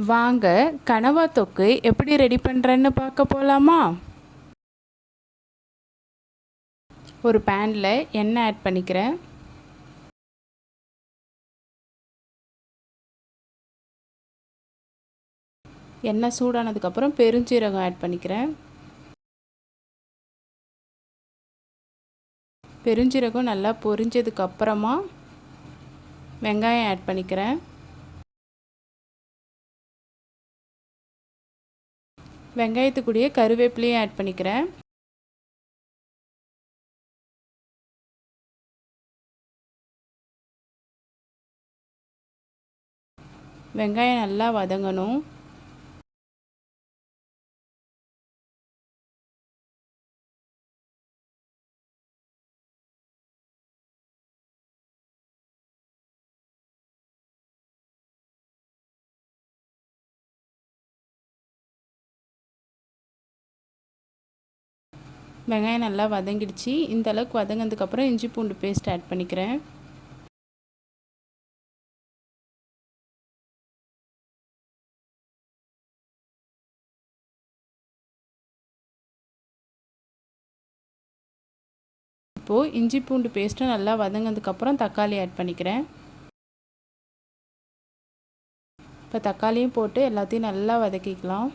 வாங்க கனவா தொக்கு எப்படி ரெடி பண்ணுறேன்னு பார்க்க போகலாமா? ஒரு பேனில் எண்ணெய் ஆட் பண்ணிக்கிறேன். எண்ணெய் சூடானதுக்கப்புறம் பெருஞ்சீரகம் ஆட் பண்ணிக்கிறேன். பெருஞ்சீரகம் நல்லா பொரிஞ்சதுக்கப்புறமா வெங்காயம் ஆட் பண்ணிக்கிறேன். வெங்காயத்துக்குடியே கருவேப்பிலையும் ஆட் பண்ணிக்கிறேன். வெங்காயம் நல்லா வதங்கணும். வெங்காயம் நல்லா வதங்கிடுச்சு. இந்த அளவுக்கு வதங்கினதுக்கப்புறம் இஞ்சி பூண்டு பேஸ்ட் ஆட் பண்ணிக்கிறேன். இப்போது இஞ்சி பூண்டு பேஸ்ட்டும் நல்லா வதங்கினதுக்கப்புறம் தக்காளி ஆட் பண்ணிக்கிறேன். இப்போ தக்காளியும் போட்டு எல்லாத்தையும் நல்லா வதக்கிக்கலாம்.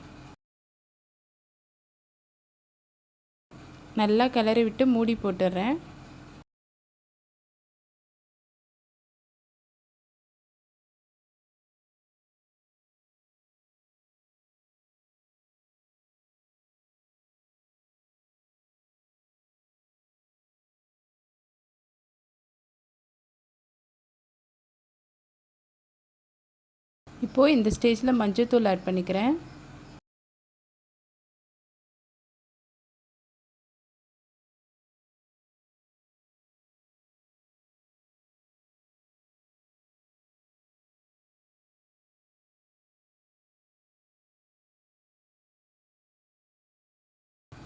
நல்லா கிளறி விட்டு மூடி போட்டுடுறேன். இப்போது இந்த ஸ்டேஜில் மஞ்சள்தூள் ஆட் பண்ணிக்கிறேன்.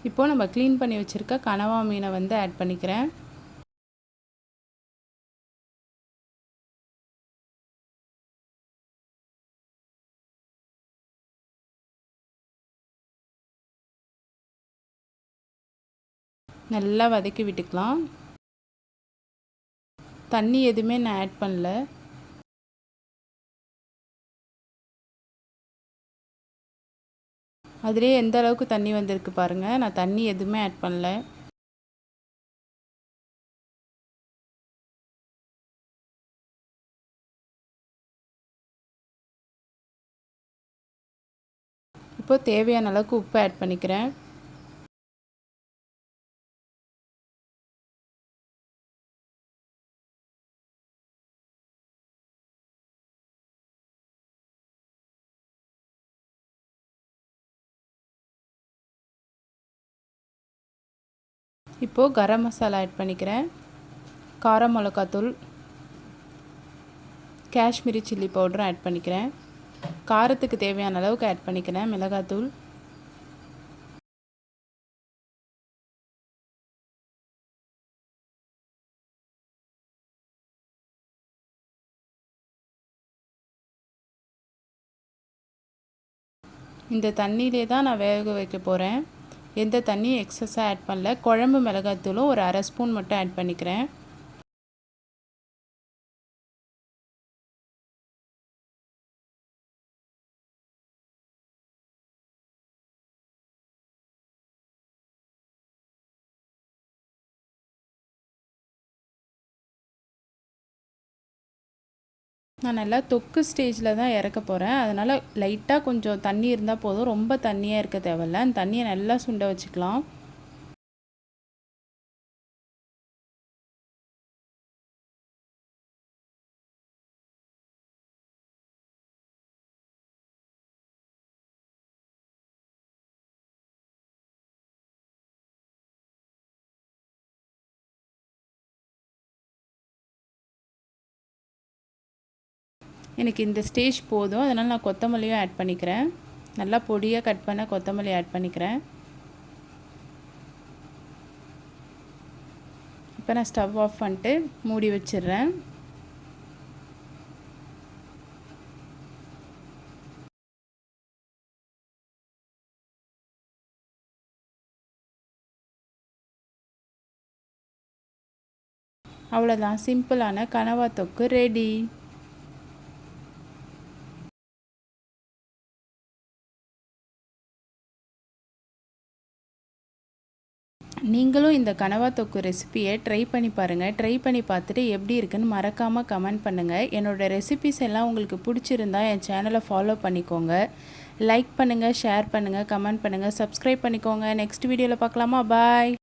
இப்போது நம்ம க்ளீன் பண்ணி வச்சுருக்க கனவா மீனை வந்து ஆட் பண்ணிக்கிறேன். நல்லா வதக்கி விட்டுக்கலாம். தண்ணி எதுவுமே நான் ஆட் பண்ணல. அதிலே எந்த அளவுக்கு தண்ணி வந்திருக்கு பாருங்கள். நான் தண்ணி எதுவுமே ஆட் பண்ணல. இப்போது தேவையான அளவுக்கு உப்பு ஆட் பண்ணிக்கிறேன். இப்போது கரம் மசாலா ஆட் பண்ணிக்கிறேன். கார மிளகாத்தூள், காஷ்மீரி சில்லி பவுடரும் ஆட் பண்ணிக்கிறேன். காரத்துக்கு தேவையான அளவுக்கு ஆட் பண்ணிக்கிறேன் மிளகாத்தூள். இந்த தண்ணியிலே தான் நான் வேக வைக்க போகிறேன். எந்த தண்ணியும் எக்ஸஸாக ஆட் பண்ணல. குழம்பு மிளகாத்தூளும் ஒரு அரை ஸ்பூன் மட்டும் ஆட் பண்ணிக்கிறேன். நான் நல்லா தொக்கு ஸ்டேஜில் தான் இறக்க போகிறேன். அதனால் லைட்டாக கொஞ்சம் தண்ணி இருந்தால் போதும். ரொம்ப தண்ணியாக இருக்க தேவையில்ல. அந்த தண்ணியை நல்லா சுண்ட வச்சுக்கலாம். எனக்கு இந்த ஸ்டேஜ் போதும். அதனால் நான் கொத்தமல்லியும் ஆட் பண்ணிக்கிறேன். நல்லா பொடியாக கட் பண்ண கொத்தமல்லி ஆட் பண்ணிக்கிறேன். இப்போ நான் ஸ்டவ் ஆஃப் பண்ணிட்டு மூடி வச்சிடுறேன். அவ்வளோதான், சிம்பிளான கனவா தொக்கு ரெடி. நீங்களும் இந்த கனவா தொக்கு ரெசிபியை ட்ரை பண்ணி பாருங்கள். ட்ரை பண்ணி பார்த்துட்டு எப்படி இருக்குன்னு மறக்காமல் கமெண்ட் பண்ணுங்கள். என்னோடய ரெசிபிஸ் எல்லாம் உங்களுக்கு பிடிச்சிருந்தா என் சேனலை ஃபாலோ பண்ணிக்கோங்க. லைக் பண்ணுங்கள், ஷேர் பண்ணுங்கள், கமெண்ட் பண்ணுங்கள், சப்ஸ்கிரைப் பண்ணிக்கோங்க. நெக்ஸ்ட் வீடியோவில் பார்க்கலாமா? பாய்.